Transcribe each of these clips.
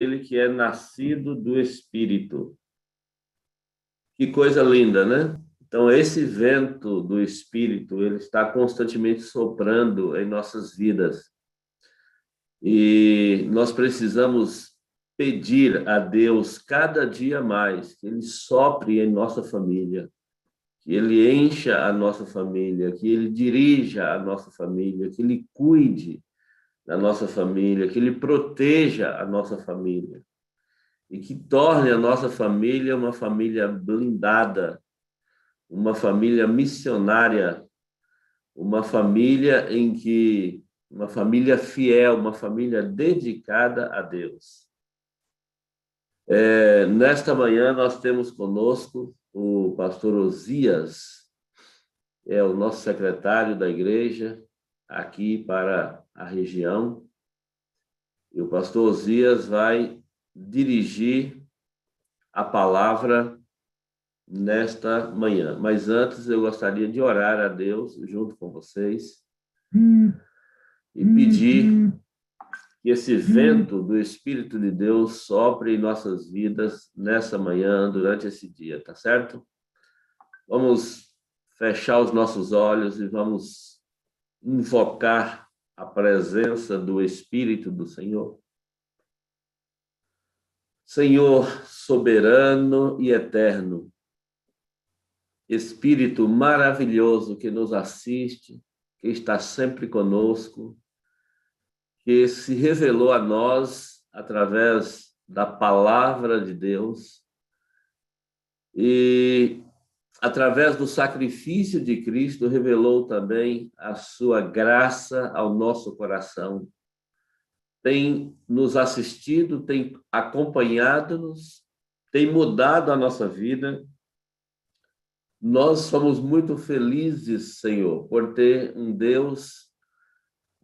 Ele que é nascido do Espírito. Que coisa linda, né? Então, esse vento do Espírito, ele está constantemente soprando em nossas vidas. E nós precisamos pedir a Deus cada dia mais que Ele sopre em nossa família, que Ele encha a nossa família, que Ele dirija a nossa família, que Ele cuide da nossa família, que Ele proteja a nossa família e que torne a nossa família uma família blindada, uma família missionária, uma família uma família fiel, uma família dedicada a Deus. Nesta manhã nós temos conosco o pastor Osias, é o nosso secretário da igreja aqui para a região. E o pastor Osias vai dirigir a palavra nesta manhã. Mas antes eu gostaria de orar a Deus junto com vocês e pedir que esse vento do Espírito de Deus sopre em nossas vidas nessa manhã, durante esse dia, tá certo? Vamos fechar os nossos olhos e vamos invocar a presença do Espírito do Senhor. Senhor soberano e eterno, Espírito maravilhoso que nos assiste, que está sempre conosco, que se revelou a nós através da palavra de Deus e, através do sacrifício de Cristo, revelou também a sua graça ao nosso coração. Tem nos assistido, tem acompanhado-nos, tem mudado a nossa vida. Nós somos muito felizes, Senhor, por ter um Deus,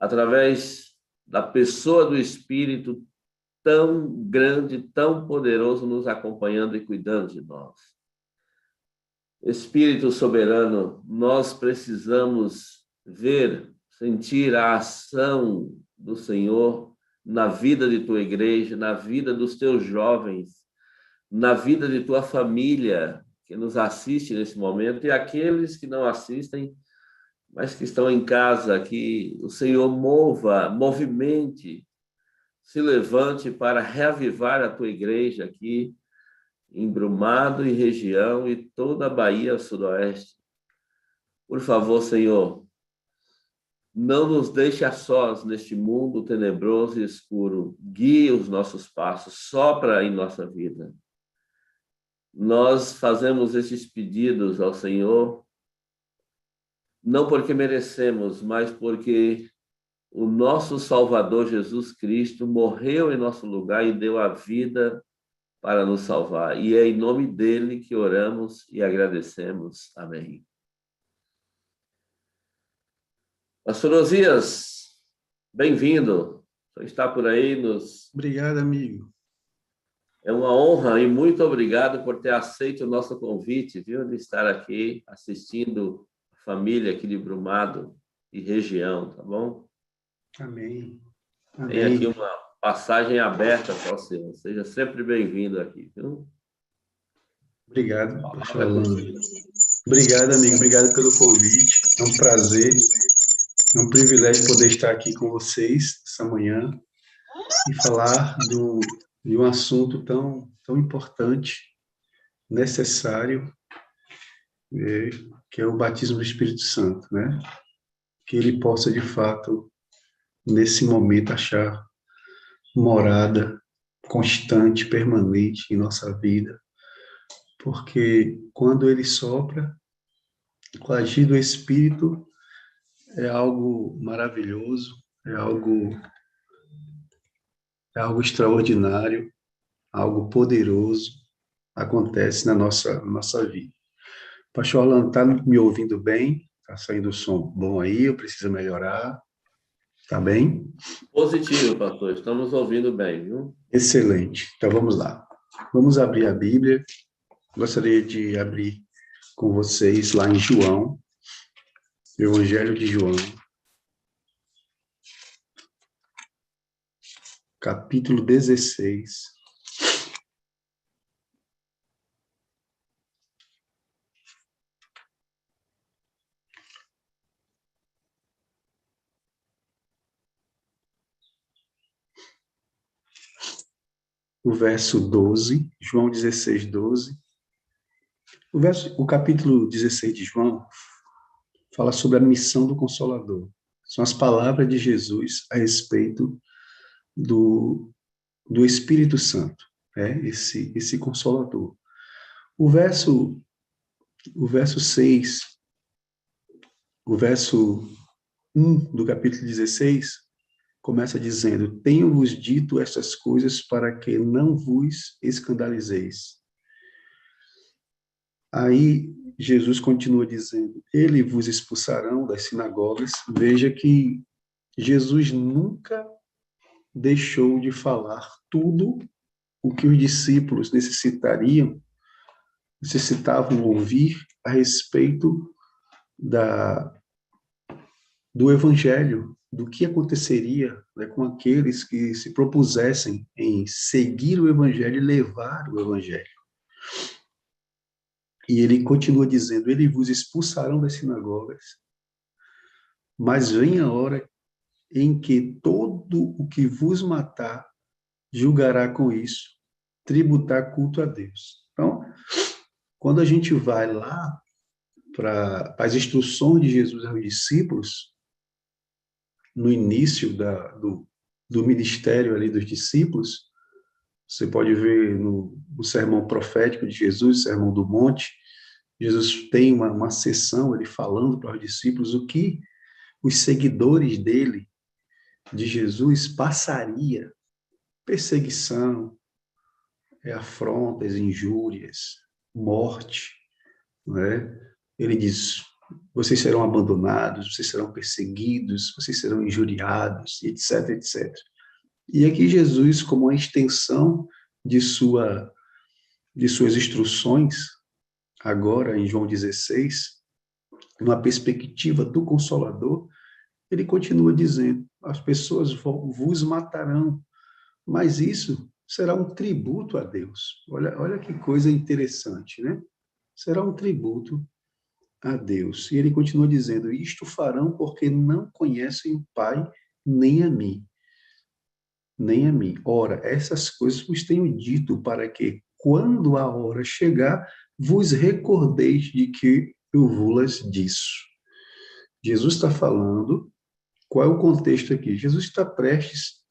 através da pessoa do Espírito, tão grande, tão poderoso, nos acompanhando e cuidando de nós. Espírito soberano, nós precisamos ver, sentir a ação do Senhor na vida de tua igreja, na vida dos teus jovens, na vida de tua família que nos assiste nesse momento e aqueles que não assistem, mas que estão em casa, que o Senhor movimente, se levante para reavivar a tua igreja aqui em Brumado e região e toda a Bahia Sudoeste. Por favor, Senhor, não nos deixe a sós neste mundo tenebroso e escuro. Guie os nossos passos, sopra em nossa vida. Nós fazemos esses pedidos ao Senhor, não porque merecemos, mas porque o nosso Salvador Jesus Cristo morreu em nosso lugar e deu a vida para nos salvar. E é em nome dele que oramos e agradecemos. Amém. Pastor Osias, bem-vindo. Você está por aí nos... Obrigado, amigo. É uma honra e muito obrigado por ter aceito o nosso convite, viu, de estar aqui assistindo a família aqui de Brumado e região, tá bom? Amém. Tem aqui uma passagem aberta para você. Seja sempre bem-vindo aqui, viu? Obrigado, pastor Orlando. Obrigado, amigo. Obrigado pelo convite. É um prazer, é um privilégio poder estar aqui com vocês essa manhã e falar de um assunto tão importante, necessário, que é o batismo do Espírito Santo, né? Que ele possa, de fato, nesse momento, achar morada constante, permanente em nossa vida, porque quando ele sopra, o agir do Espírito é algo maravilhoso, é algo extraordinário, algo poderoso acontece na nossa vida. Pastor Alan, está me ouvindo bem? Está saindo o som bom aí? Eu preciso melhorar? Está bem? Positivo, pastor. Estamos ouvindo bem, viu? Excelente. Então, vamos lá. Vamos abrir a Bíblia. Gostaria de abrir com vocês lá em João, Evangelho de João, capítulo 16. O verso 12, João 16, 12. O capítulo 16 de João fala sobre a missão do Consolador. São as palavras de Jesus a respeito do Espírito Santo, esse Consolador. O verso 6, o verso 1 do capítulo 16, começa dizendo: tenho-vos dito estas coisas para que não vos escandalizeis. Aí Jesus continua dizendo: ele vos expulsarão das sinagogas. Veja que Jesus nunca deixou de falar tudo o que os discípulos necessitavam ouvir a respeito do Evangelho, do que aconteceria, né, com aqueles que se propusessem em seguir o Evangelho e levar o Evangelho. E ele continua dizendo: eles vos expulsarão das sinagogas, mas vem a hora em que todo o que vos matar julgará com isso, tributar culto a Deus. Então, quando a gente vai lá para as instruções de Jesus aos discípulos, no início do ministério ali dos discípulos, você pode ver no sermão profético de Jesus, Sermão do Monte, Jesus tem uma sessão, ele falando para os discípulos o que os seguidores dele, de Jesus, passaria: perseguição, afrontas, injúrias, morte, não é? Ele diz: vocês serão abandonados, vocês serão perseguidos, vocês serão injuriados, etc, etc. E aqui Jesus, como uma extensão de suas instruções, agora em João 16, numa perspectiva do Consolador, ele continua dizendo: as pessoas vos matarão, mas isso será um tributo a Deus. Olha que coisa interessante, né? Será um tributo a Deus. E ele continua dizendo: isto farão porque não conhecem o Pai, nem a mim. Nem a mim. Ora, essas coisas vos tenho dito para que, quando a hora chegar, vos recordeis de que eu vos disse. Jesus está falando. Qual é o contexto aqui? Jesus está prestes.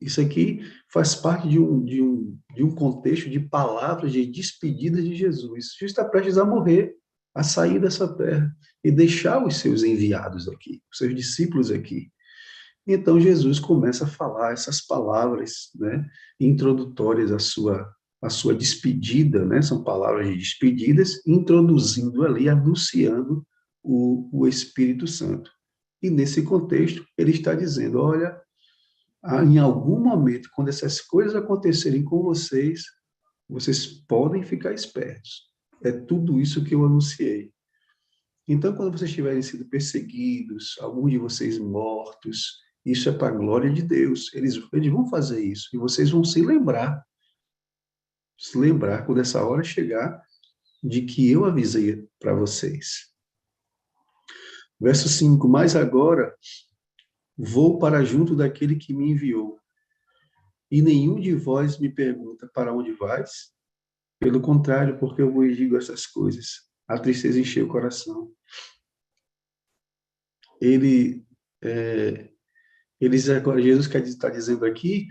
Isso aqui faz parte de um contexto de palavras de despedida de Jesus. Jesus está prestes a morrer, a sair dessa terra e deixar os seus enviados aqui, os seus discípulos aqui. Então Jesus começa a falar essas palavras, né, introdutórias à sua despedida, né? São palavras de despedidas, introduzindo ali, anunciando o Espírito Santo. E nesse contexto ele está dizendo: olha, em algum momento, quando essas coisas acontecerem com vocês, vocês podem ficar espertos. É tudo isso que eu anunciei. Então, quando vocês tiverem sido perseguidos, alguns de vocês mortos, isso é para a glória de Deus. Eles vão fazer isso. E vocês vão se lembrar quando essa hora chegar, de que eu avisei para vocês. Verso 5: mas agora vou para junto daquele que me enviou, e nenhum de vós me pergunta: para onde vais? Pelo contrário, porque eu vos digo essas coisas, a tristeza encheu o coração. Jesus está dizendo aqui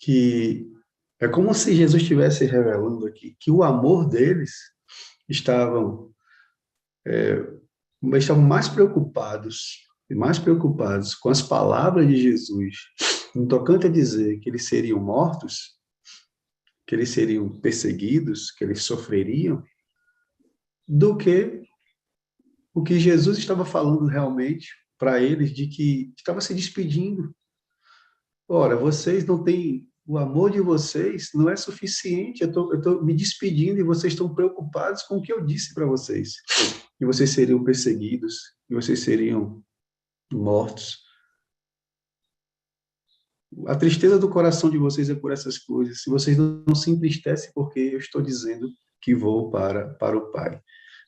que é como se Jesus estivesse revelando aqui que o amor deles estavam mais preocupados com as palavras de Jesus, no tocante a dizer que eles seriam mortos, que eles seriam perseguidos, que eles sofreriam, do que o que Jesus estava falando realmente para eles, de que estava se despedindo. Ora, vocês não têm, o amor de vocês não é suficiente, eu estou me despedindo e vocês estão preocupados com o que eu disse para vocês, que vocês seriam perseguidos, que vocês seriam mortos. A tristeza do coração de vocês é por essas coisas. Se vocês não se entristecem, porque eu estou dizendo que vou para o Pai.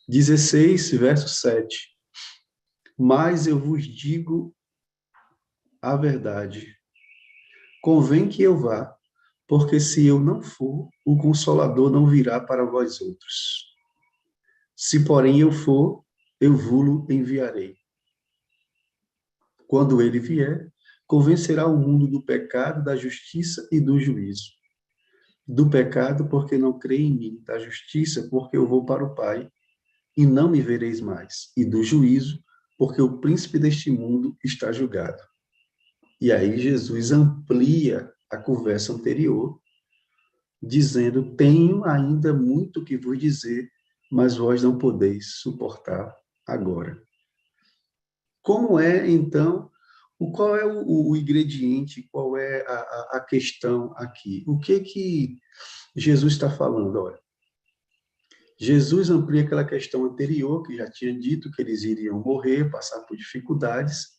16, verso 7. Mas eu vos digo a verdade. Convém que eu vá, porque se eu não for, o Consolador não virá para vós outros. Se, porém, eu for, eu vou-lo enviarei. Quando ele vier, convencerá o mundo do pecado, da justiça e do juízo. Do pecado, porque não crê em mim, da justiça, porque eu vou para o Pai, e não me vereis mais, e do juízo, porque o príncipe deste mundo está julgado. E aí Jesus amplia a conversa anterior, dizendo: tenho ainda muito que vos dizer, mas vós não podeis suportar agora. Como é, então, qual é o ingrediente, qual é a questão aqui? O que Jesus está falando? Olha, Jesus amplia aquela questão anterior, que já tinha dito que eles iriam morrer, passar por dificuldades.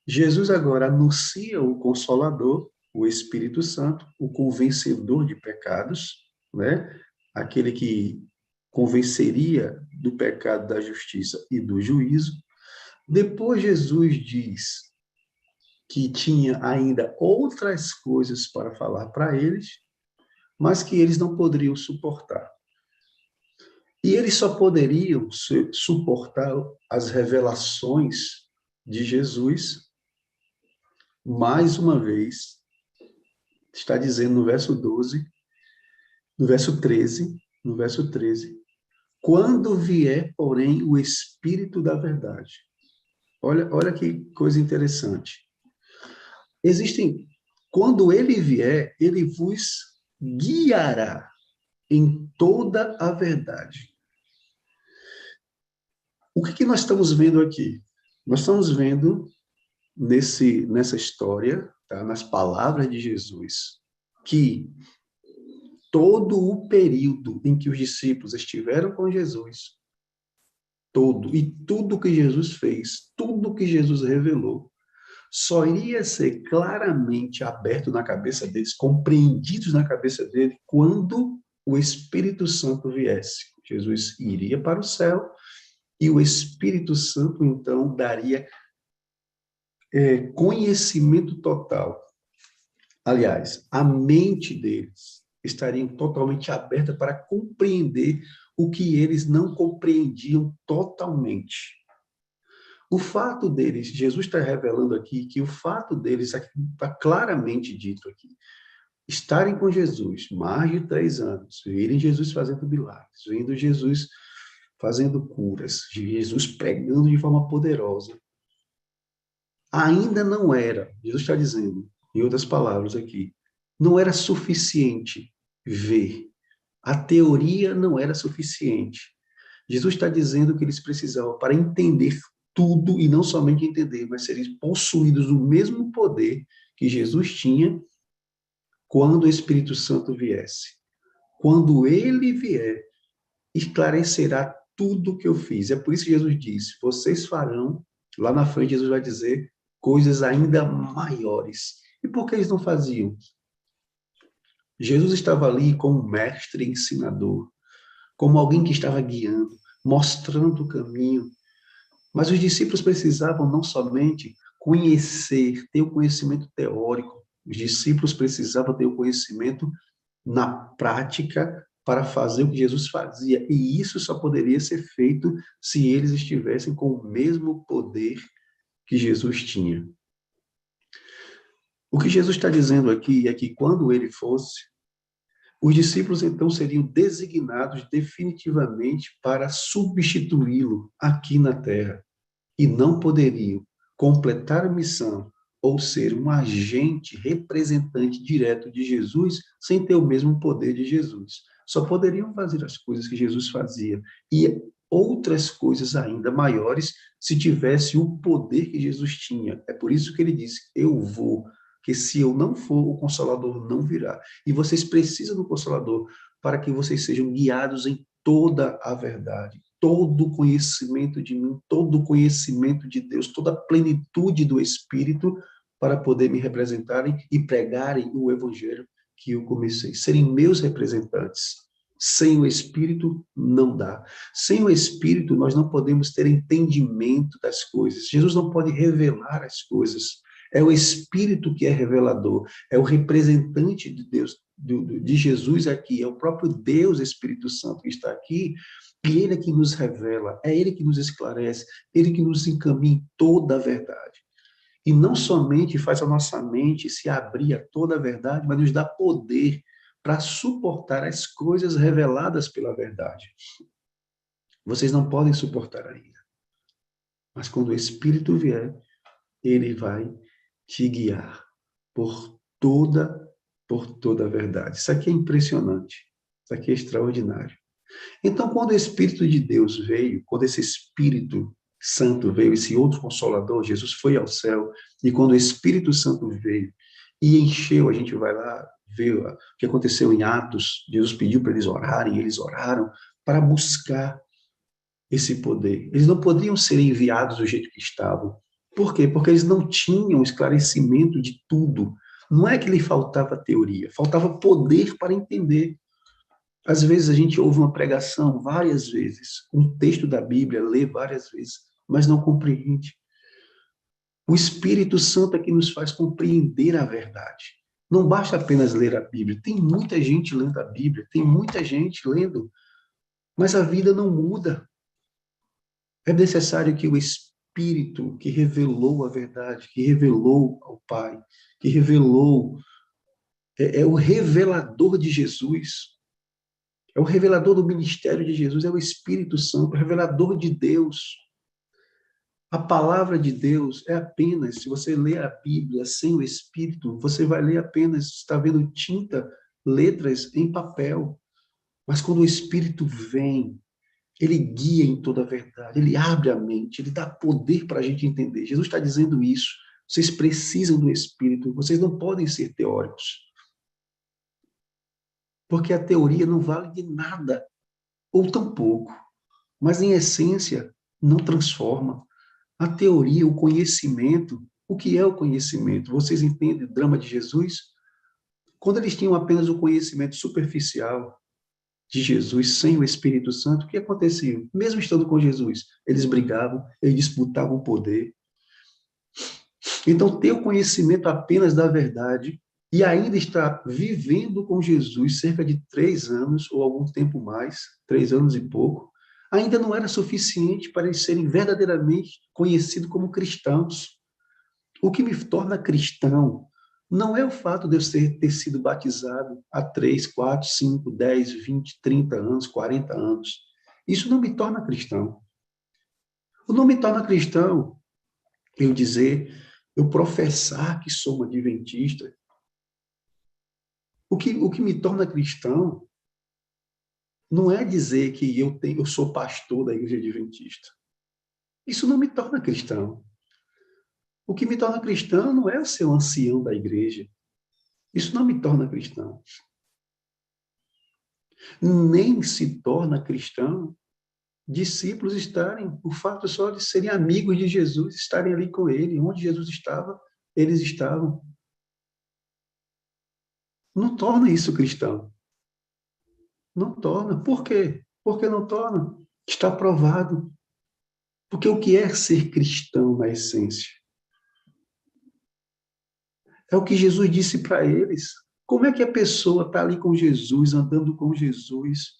Jesus agora anuncia o Consolador, o Espírito Santo, o convencedor de pecados, né? Aquele que convenceria do pecado, da justiça e do juízo. Depois Jesus diz que tinha ainda outras coisas para falar para eles, mas que eles não poderiam suportar. E eles só poderiam suportar as revelações de Jesus, mais uma vez, está dizendo no verso 12, no verso 13, quando vier, porém, o Espírito da verdade. Olha que coisa interessante. Quando ele vier, ele vos guiará em toda a verdade. O que nós estamos vendo aqui? Nós estamos vendo nessa história, tá, nas palavras de Jesus, que todo o período em que os discípulos estiveram com Jesus, e tudo que Jesus fez, tudo que Jesus revelou, só iria ser claramente aberto na cabeça deles, compreendidos na cabeça dele, quando o Espírito Santo viesse. Jesus iria para o céu e o Espírito Santo, então, daria conhecimento total. Aliás, a mente deles estaria totalmente aberta para compreender o que eles não compreendiam totalmente. O fato deles, Jesus está revelando aqui que o fato deles, está claramente dito aqui, estarem com Jesus mais de 3 anos, verem Jesus fazendo milagres, vendo Jesus fazendo curas, Jesus pregando de forma poderosa, ainda não era, Jesus está dizendo, em outras palavras aqui, não era suficiente ver. A teoria não era suficiente. Jesus está dizendo que eles precisavam, para entender tudo, e não somente entender, mas serem possuídos do mesmo poder que Jesus tinha quando o Espírito Santo viesse. Quando ele vier, esclarecerá tudo o que eu fiz. É por isso que Jesus disse, vocês farão, lá na frente Jesus vai dizer, coisas ainda maiores. E por que eles não faziam? Jesus estava ali como mestre ensinador, como alguém que estava guiando, mostrando o caminho. Mas os discípulos precisavam não somente conhecer, ter o conhecimento teórico, os discípulos precisavam ter o conhecimento na prática para fazer o que Jesus fazia. E isso só poderia ser feito se eles estivessem com o mesmo poder que Jesus tinha. O que Jesus está dizendo aqui é que quando ele fosse, os discípulos então seriam designados definitivamente para substituí-lo aqui na terra e não poderiam completar a missão ou ser um agente representante direto de Jesus sem ter o mesmo poder de Jesus. Só poderiam fazer as coisas que Jesus fazia e outras coisas ainda maiores se tivesse o poder que Jesus tinha. É por isso que ele disse, eu vou, que se eu não for, o Consolador não virá. E vocês precisam do Consolador para que vocês sejam guiados em toda a verdade, todo o conhecimento de mim, todo o conhecimento de Deus, toda a plenitude do Espírito, para poder me representarem e pregarem o evangelho que eu comecei, serem meus representantes. Sem o Espírito, não dá. Sem o Espírito, nós não podemos ter entendimento das coisas. Jesus não pode revelar as coisas. É o Espírito que é revelador, é o representante de Deus, de Jesus aqui, é o próprio Deus, Espírito Santo, que está aqui, e Ele é que nos revela, é Ele que nos esclarece, Ele que nos encaminha em toda a verdade. E não somente faz a nossa mente se abrir a toda a verdade, mas nos dá poder para suportar as coisas reveladas pela verdade. Vocês não podem suportar ainda. Mas quando o Espírito vier, ele vai te guiar por toda a verdade. Isso aqui é impressionante. Isso aqui é extraordinário. Então, quando o Espírito de Deus veio, quando esse Espírito Santo veio, esse outro Consolador, Jesus foi ao céu, e quando o Espírito Santo veio e encheu, a gente vai lá ver o que aconteceu em Atos, Jesus pediu para eles orarem, eles oraram para buscar esse poder. Eles não podiam ser enviados do jeito que estavam. Por quê? Porque eles não tinham esclarecimento de tudo. Não é que lhe faltava teoria, faltava poder para entender. Às vezes a gente ouve uma pregação várias vezes, um texto da Bíblia, lê várias vezes, mas não compreende. O Espírito Santo é que nos faz compreender a verdade. Não basta apenas ler a Bíblia. Tem muita gente lendo a Bíblia, tem muita gente lendo, mas a vida não muda. É necessário que o Espírito que revelou a verdade, que revelou ao Pai, que revelou, é o revelador de Jesus, é o revelador do ministério de Jesus, é o Espírito Santo, o revelador de Deus. A palavra de Deus é apenas, se você ler a Bíblia sem o Espírito, você vai ler apenas, está vendo tinta, letras em papel. Mas quando o Espírito vem, ele guia em toda a verdade, ele abre a mente, ele dá poder para a gente entender. Jesus está dizendo isso. Vocês precisam do Espírito, vocês não podem ser teóricos. Porque a teoria não vale de nada, ou tão pouco. Mas, em essência, não transforma. A teoria, o conhecimento, o que é o conhecimento? Vocês entendem o drama de Jesus? Quando eles tinham apenas o conhecimento superficial de Jesus, sem o Espírito Santo, o que acontecia? Mesmo estando com Jesus, eles brigavam, eles disputavam o poder. Então, ter o conhecimento apenas da verdade e ainda estar vivendo com Jesus cerca de 3 anos, ou algum tempo mais, 3 anos e pouco, ainda não era suficiente para eles serem verdadeiramente conhecidos como cristãos. O que me torna cristão não é o fato de eu ter sido batizado há 3, 4, 5, 10, 20, 30 anos, 40 anos. Isso não me torna cristão. O não me torna cristão eu professar que sou um adventista. O que me torna cristão não é dizer que eu sou pastor da igreja adventista. Isso não me torna cristão. O que me torna cristão não é ser um ancião da igreja. Isso não me torna cristão. Nem se torna cristão discípulos estarem, o fato só de serem amigos de Jesus, estarem ali com ele, onde Jesus estava, eles estavam. Não torna isso cristão. Não torna. Por quê? Por que não torna? Está provado. Porque o que é ser cristão na essência? É o que Jesus disse para eles. Como é que a pessoa está ali com Jesus, andando com Jesus,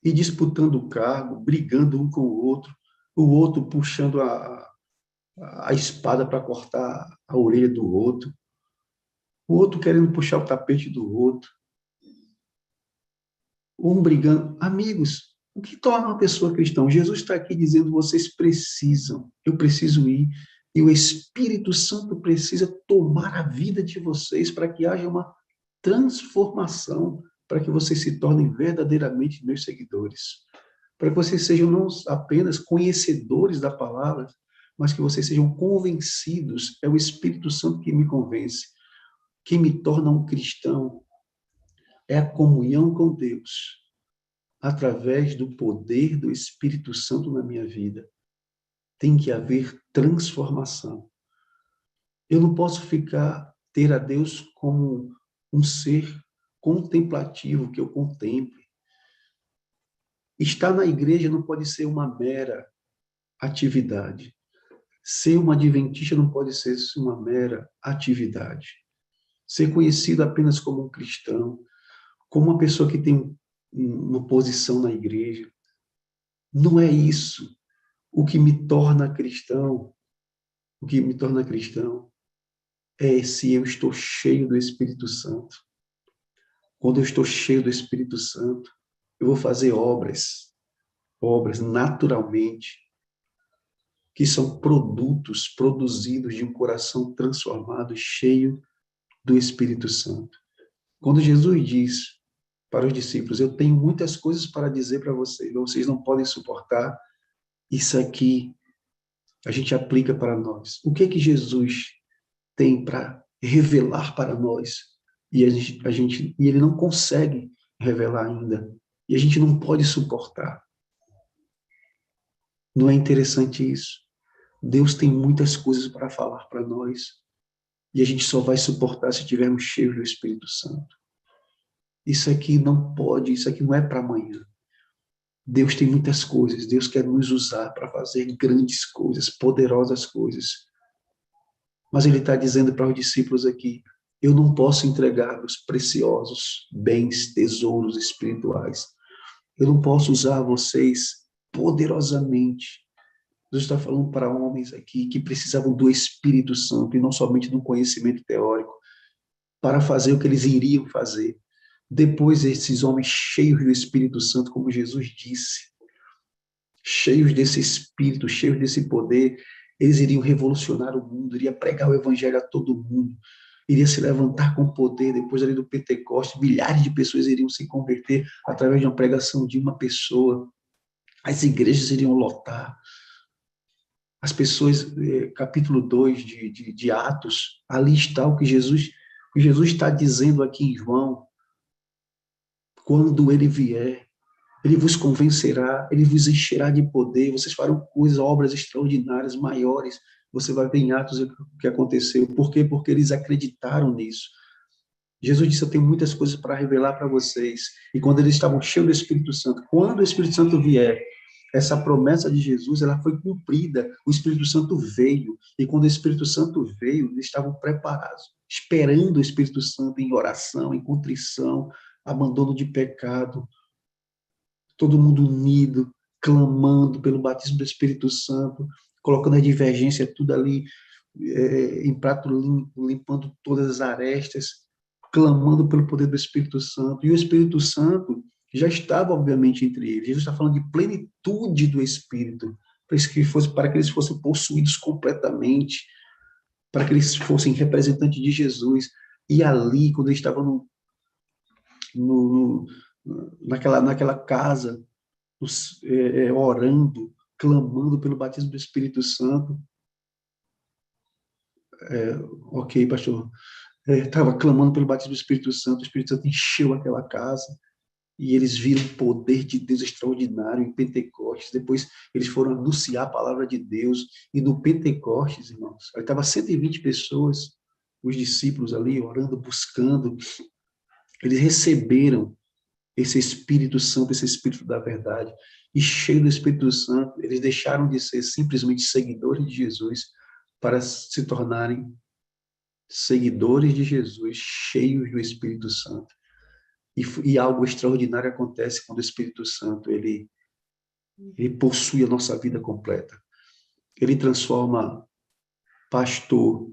e disputando o cargo, brigando um com o outro puxando a espada para cortar a orelha do outro, o outro querendo puxar o tapete do outro, um brigando. Amigos, o que torna uma pessoa cristã? Jesus está aqui dizendo, vocês precisam, eu preciso ir, e o Espírito Santo precisa tomar a vida de vocês para que haja uma transformação, para que vocês se tornem verdadeiramente meus seguidores. Para que vocês sejam não apenas conhecedores da palavra, mas que vocês sejam convencidos. É o Espírito Santo que me convence. Quem me torna um cristão é a comunhão com Deus, através do poder do Espírito Santo na minha vida. Tem que haver transformação. Eu não posso ter a Deus como um ser contemplativo, que eu contemple. Estar na igreja não pode ser uma mera atividade. Ser uma adventista não pode ser uma mera atividade. Ser conhecido apenas como um cristão, como uma pessoa que tem uma posição na igreja, não é isso. O que me torna cristão, o que me torna cristão é se eu estou cheio do Espírito Santo. Quando eu estou cheio do Espírito Santo, eu vou fazer obras naturalmente, que são produtos produzidos de um coração transformado, cheio do Espírito Santo. Quando Jesus diz para os discípulos, eu tenho muitas coisas para dizer para vocês não podem suportar, isso aqui a gente aplica para nós. O que é que Jesus tem para revelar para nós? E e ele não consegue revelar ainda. E a gente não pode suportar. Não é interessante isso? Deus tem muitas coisas para falar para nós. E a gente só vai suportar se estivermos cheios do Espírito Santo. Isso aqui não pode, isso aqui não é para amanhã. Deus tem muitas coisas. Deus quer nos usar para fazer grandes coisas, poderosas coisas. Mas ele está dizendo para os discípulos aqui, eu não posso entregar os preciosos bens, tesouros espirituais. Eu não posso usar vocês poderosamente. Deus está falando para homens aqui que precisavam do Espírito Santo e não somente do conhecimento teórico para fazer o que eles iriam fazer. Depois, esses homens cheios do Espírito Santo, como Jesus disse, cheios desse Espírito, cheios desse poder, eles iriam revolucionar o mundo, iriam pregar o Evangelho a todo mundo, iria se levantar com poder. Depois ali do Pentecostes, milhares de pessoas iriam se converter através de uma pregação de uma pessoa. As igrejas iriam lotar. As pessoas, capítulo 2 de Atos, ali está o que Jesus está dizendo aqui em João. Quando ele vier, ele vos convencerá, ele vos encherá de poder, vocês farão coisas, obras extraordinárias, maiores. Você vai ver em Atos o que aconteceu. Por quê? Porque eles acreditaram nisso. Jesus disse, eu tenho muitas coisas para revelar para vocês. E quando eles estavam cheios do Espírito Santo, quando o Espírito Santo vier, essa promessa de Jesus, ela foi cumprida. O Espírito Santo veio. E quando o Espírito Santo veio, eles estavam preparados, esperando o Espírito Santo em oração, em contrição, abandono de pecado, todo mundo unido, clamando pelo batismo do Espírito Santo, colocando a divergência tudo ali em prato limpo, limpando todas as arestas, clamando pelo poder do Espírito Santo. E o Espírito Santo já estava, obviamente, entre eles. Jesus está falando de plenitude do Espírito, para que eles fossem possuídos completamente, para que eles fossem representantes de Jesus. E ali, quando eles estavam naquela casa, orando, clamando pelo batismo do Espírito Santo. Ok, pastor. Estava clamando pelo batismo do Espírito Santo, o Espírito Santo encheu aquela casa, e eles viram o poder de Deus extraordinário em Pentecostes. Depois eles foram anunciar a palavra de Deus, e no Pentecostes, irmãos, estava 120 pessoas, os discípulos ali orando, buscando. Eles receberam esse Espírito Santo, esse Espírito da verdade, e cheio do Espírito Santo, eles deixaram de ser simplesmente seguidores de Jesus para se tornarem seguidores de Jesus, cheios do Espírito Santo. E algo extraordinário acontece quando o Espírito Santo ele possui a nossa vida completa. Ele transforma pastor,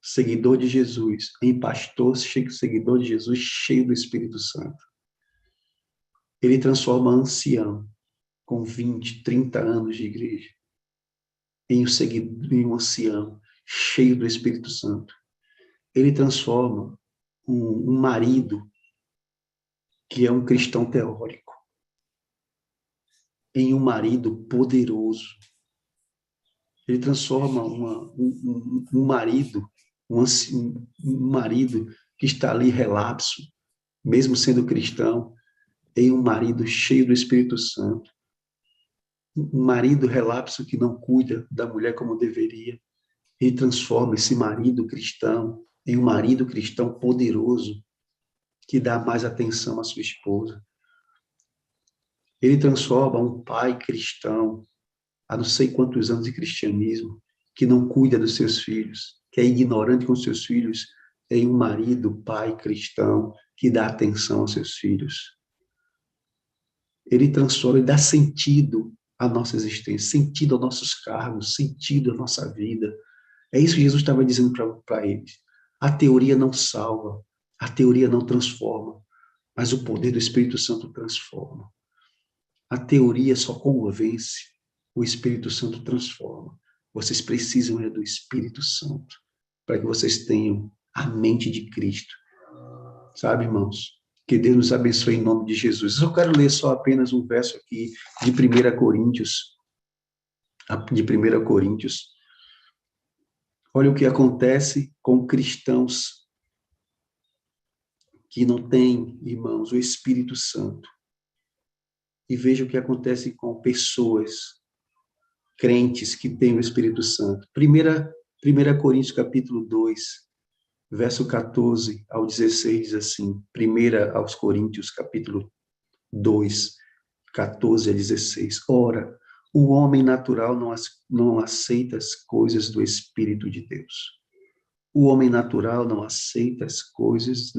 seguidor de Jesus, em pastor, seguidor de Jesus, cheio do Espírito Santo. Ele transforma ancião, com 20, 30 anos de igreja, em um ancião, cheio do Espírito Santo. Ele transforma um marido, que é um cristão teórico, em um marido poderoso. Ele transforma um marido, um marido que está ali relapso, mesmo sendo cristão, em um marido cheio do Espírito Santo. Um marido relapso que não cuida da mulher como deveria. Ele transforma esse marido cristão em um marido cristão poderoso, que dá mais atenção à sua esposa. Ele transforma um pai cristão, há não sei quantos anos de cristianismo, que não cuida dos seus filhos, que é ignorante com seus filhos, em um marido, pai cristão, que dá atenção aos seus filhos. Ele transforma, ele dá sentido à nossa existência, sentido aos nossos cargos, sentido à nossa vida. É isso que Jesus estava dizendo para eles. A teoria não salva, a teoria não transforma, mas o poder do Espírito Santo transforma. A teoria só convence, o Espírito Santo transforma. Vocês precisam do Espírito Santo para que vocês tenham a mente de Cristo. Sabe, irmãos? Que Deus nos abençoe em nome de Jesus. Eu quero ler só apenas um verso aqui de 1 Coríntios. De 1 Coríntios. Olha o que acontece com cristãos que não têm, irmãos, o Espírito Santo. E veja o que acontece com pessoas crentes que têm o Espírito Santo. 1 Coríntios capítulo 2, verso 14 ao 16, diz assim, 1 aos Coríntios capítulo 2, 14 a 16. Ora, o homem natural não aceita as coisas do Espírito de Deus. O homem natural não aceita as coisas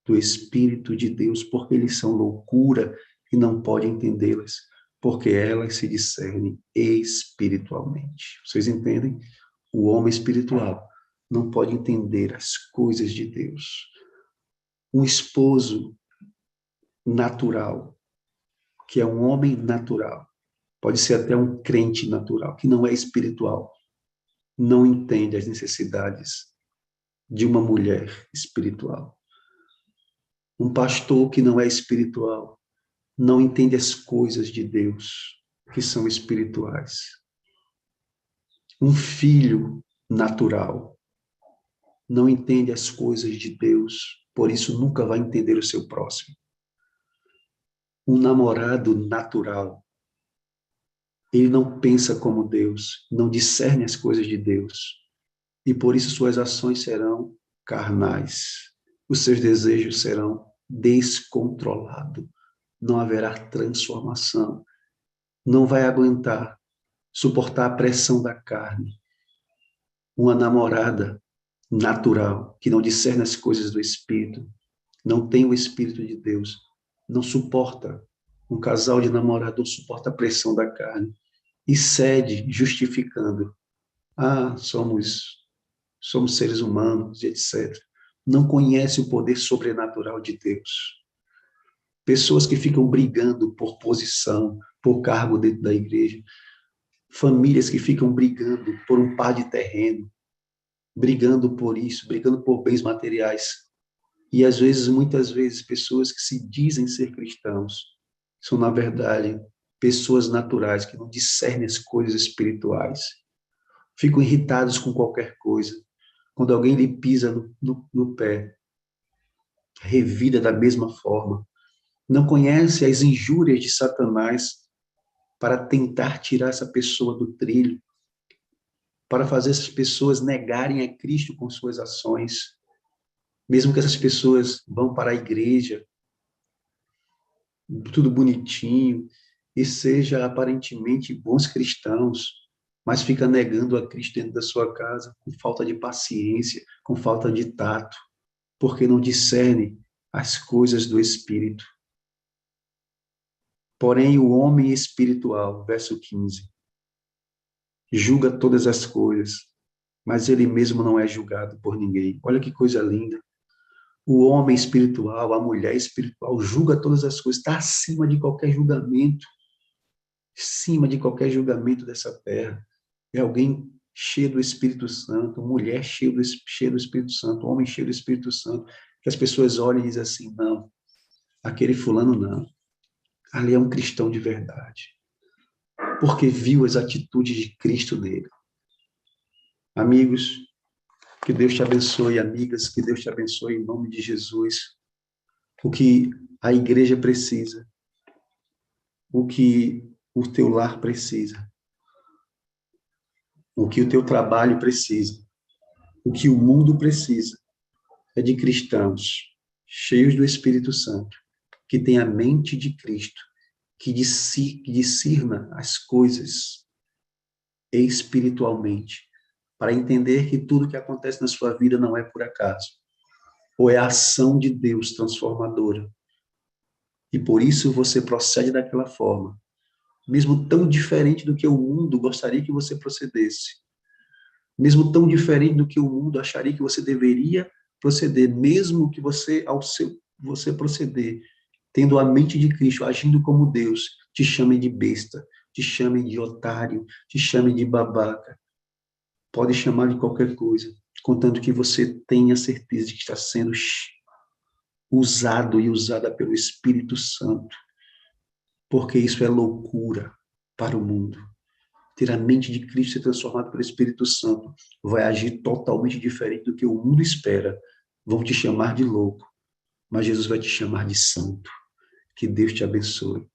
do Espírito de Deus, porque eles são loucura e não pode entendê-las, porque elas se discernem espiritualmente. Vocês entendem? O homem espiritual não pode entender as coisas de Deus. Um esposo natural, que é um homem natural, pode ser até um crente natural, que não é espiritual, não entende as necessidades de uma mulher espiritual. Um pastor que não é espiritual não entende as coisas de Deus, que são espirituais. Um filho natural não entende as coisas de Deus, por isso nunca vai entender o seu próximo. Um namorado natural, ele não pensa como Deus, não discerne as coisas de Deus, e por isso suas ações serão carnais, os seus desejos serão descontrolados, não haverá transformação, não vai aguentar suportar a pressão da carne. Uma namorada natural, que não discerne as coisas do Espírito, não tem o Espírito de Deus, não suporta, um casal de namorado não suporta a pressão da carne e cede, justificando. Somos seres humanos, etc. Não conhece o poder sobrenatural de Deus. Pessoas que ficam brigando por posição, por cargo dentro da igreja. Famílias que ficam brigando por um par de terreno, brigando por isso, brigando por bens materiais. E às vezes, muitas vezes, pessoas que se dizem ser cristãos são, na verdade, pessoas naturais que não discernem as coisas espirituais. Ficam irritados com qualquer coisa. Quando alguém lhe pisa no pé, revida da mesma forma. Não conhece as injúrias de Satanás para tentar tirar essa pessoa do trilho, para fazer essas pessoas negarem a Cristo com suas ações. Mesmo que essas pessoas vão para a igreja, tudo bonitinho, e seja aparentemente bons cristãos, mas fica negando a Cristo dentro da sua casa, com falta de paciência, com falta de tato, porque não discerne as coisas do Espírito. Porém, o homem espiritual, verso 15, julga todas as coisas, mas ele mesmo não é julgado por ninguém. Olha que coisa linda. O homem espiritual, a mulher espiritual, julga todas as coisas, está acima de qualquer julgamento, acima de qualquer julgamento dessa terra. É alguém cheio do Espírito Santo, mulher cheia do Espírito Santo, homem cheio do Espírito Santo, que as pessoas olham e dizem assim, não, aquele fulano não, ali é um cristão de verdade, porque viu as atitudes de Cristo nele. Amigos, que Deus te abençoe, amigas, que Deus te abençoe em nome de Jesus. O que a igreja precisa, o que o teu lar precisa, O que o teu trabalho precisa, o que o mundo precisa, é de cristãos cheios do Espírito Santo, que têm a mente de Cristo, que discirna as coisas espiritualmente, para entender que tudo que acontece na sua vida não é por acaso, ou é a ação de Deus transformadora. E por isso você procede daquela forma, mesmo tão diferente do que o mundo gostaria que você procedesse, mesmo tão diferente do que o mundo acharia que você deveria proceder, mesmo que você, você proceder, tendo a mente de Cristo, agindo como Deus, te chamem de besta, te chamem de otário, te chamem de babaca, pode chamar de qualquer coisa, contanto que você tenha certeza de que está sendo usado e usada pelo Espírito Santo, porque isso é loucura para o mundo. Ter a mente de Cristo ser transformado pelo Espírito Santo vai agir totalmente diferente do que o mundo espera. Vão te chamar de louco, mas Jesus vai te chamar de santo. Que Deus te abençoe.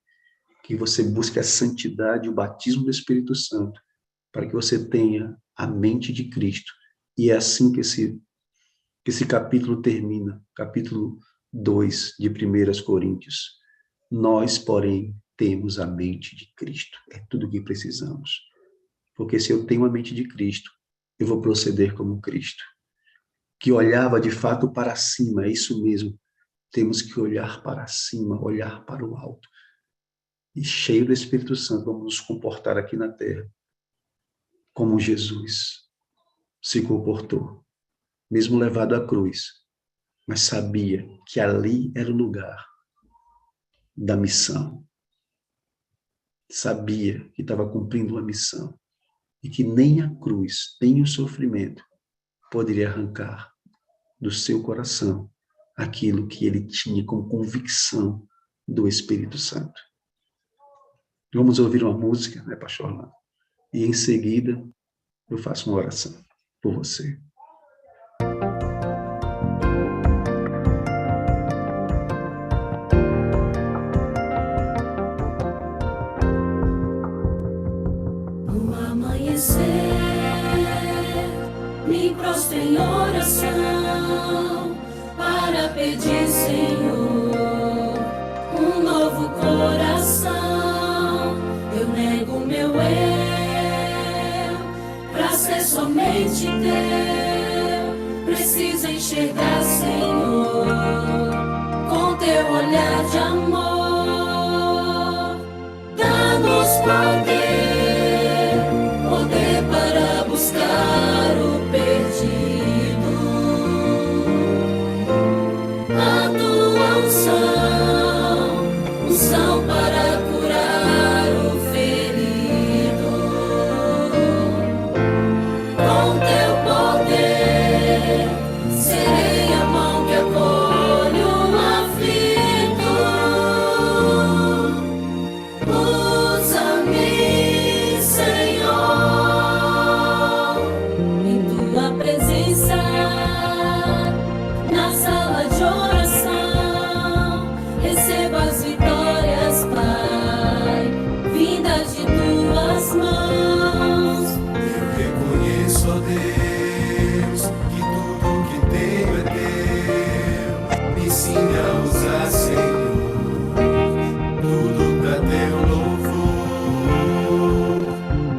Que você busque a santidade e o batismo do Espírito Santo, para que você tenha a mente de Cristo. E é assim que esse capítulo termina, capítulo 2 de 1 Coríntios. Nós, porém, temos a mente de Cristo. É tudo o que precisamos. Porque se eu tenho a mente de Cristo, eu vou proceder como Cristo, que olhava de fato para cima, é isso mesmo. Temos que olhar para cima, olhar para o alto. E cheio do Espírito Santo, vamos nos comportar aqui na terra como Jesus se comportou, mesmo levado à cruz, mas sabia que ali era o lugar da missão. Sabia que estava cumprindo uma missão e que nem a cruz, nem o sofrimento poderia arrancar do seu coração aquilo que ele tinha como convicção do Espírito Santo. Vamos ouvir uma música, né, pastor Orlando? E em seguida eu faço uma oração por você. No amanhecer, me prostro em oração para pedir, Senhor, um novo coração. Eu nego meu eu pra ser somente teu. Preciso enxergar, Senhor, com teu olhar de amor. Dá-nos poder para buscar o perdido. A tua unção para curar o ferido. Com teu poder, serei a mão que acolhe o aflito. Usa-me, Senhor, em tua presença, na sala de oração. Receba as vitórias, Pai, vindas de tuas mãos. Eu reconheço, ó Deus, que tudo que tenho é teu. Me ensine a usar, Senhor, tudo pra teu louvor.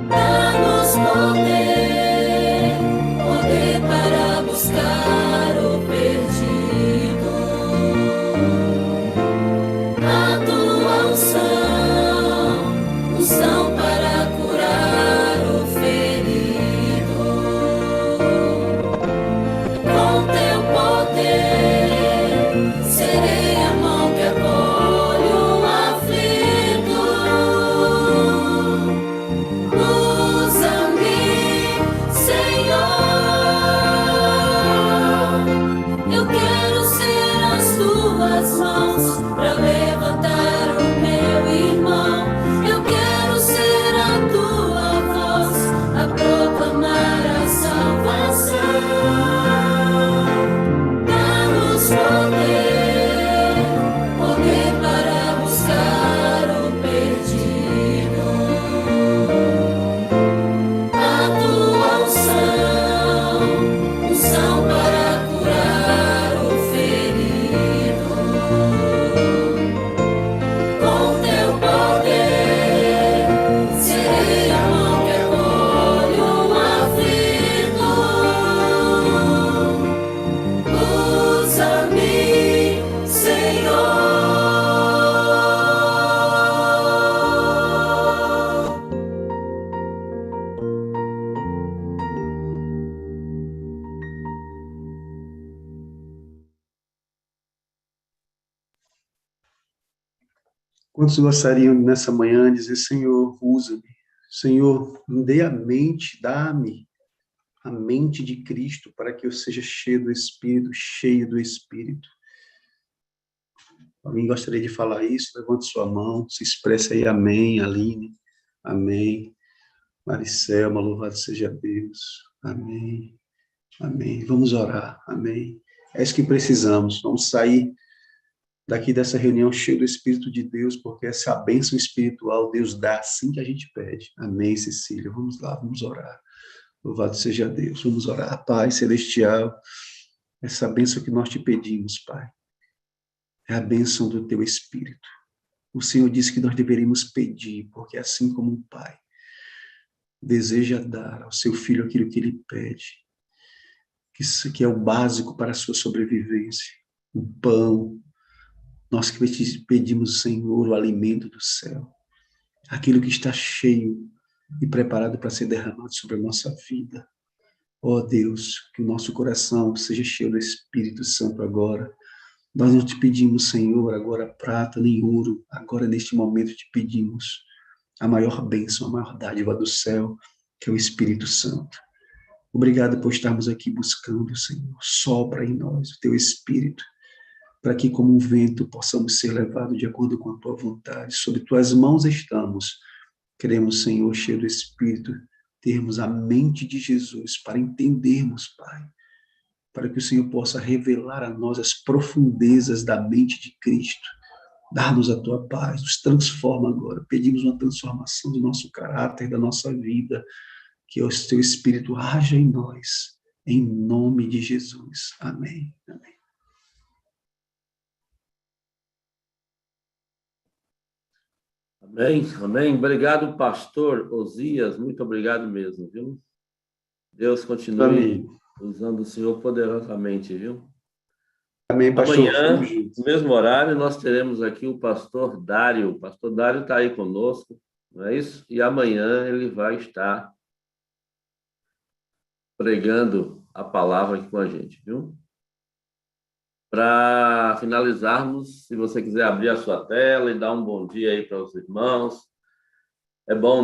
Dá-nos poder para buscar o perdido. A tua unção para curar o ferido. Com teu poder, serei a mão que acolhe o aflito. Usa-me, Senhor. Eu quero ser as tuas mãos para levantar o meu irmão. Eu quero ser a tua voz a proclamar a salvação. Dá-nos poder para buscar o perdido. A tua Quantos gostariam nessa manhã de dizer, Senhor, usa-me. Senhor, me dê a mente, dá-me a mente de Cristo para que eu seja cheio do Espírito, cheio do Espírito. Alguém gostaria de falar isso? Levante sua mão, se expresse aí, amém, Aline, amém. Maricelma, louvado seja Deus, amém, amém. Vamos orar, amém. É isso que precisamos, vamos sair daqui dessa reunião cheio do Espírito de Deus, porque essa bênção espiritual Deus dá assim que a gente pede. Amém, Cecília, vamos lá, vamos orar. Louvado seja Deus, vamos orar. Pai Celestial, essa bênção que nós te pedimos, Pai, é a bênção do teu Espírito. O Senhor disse que nós deveríamos pedir, porque assim como um pai deseja dar ao seu filho aquilo que ele pede, que é o básico para a sua sobrevivência, o pão, nós que pedimos, Senhor, o alimento do céu, aquilo que está cheio e preparado para ser derramado sobre a nossa vida. Ó Deus, que o nosso coração seja cheio do Espírito Santo agora. Nós não te pedimos, Senhor, agora prata nem ouro, agora neste momento te pedimos a maior bênção, a maior dádiva do céu, que é o Espírito Santo. Obrigado por estarmos aqui buscando, Senhor. Sopra em nós o teu Espírito, para que como um vento possamos ser levados de acordo com a tua vontade. Sob tuas mãos estamos. Queremos, Senhor, cheio do Espírito, termos a mente de Jesus para entendermos, Pai, para que o Senhor possa revelar a nós as profundezas da mente de Cristo. Dá-nos a tua paz, nos transforma agora. Pedimos uma transformação do nosso caráter, da nossa vida, que o teu Espírito haja em nós, em nome de Jesus. Amém. Amém. Amém, amém. Obrigado, pastor Osias, muito obrigado mesmo, viu? Deus continue Amém. usando o Senhor poderosamente, viu? Amém, pastor. Amanhã, no mesmo horário, nós teremos aqui o pastor Dário. O pastor Dário está aí conosco, não é isso? E amanhã ele vai estar pregando a palavra aqui com a gente, viu? Para finalizarmos, se você quiser abrir a sua tela e dar um bom dia aí para os irmãos, é bom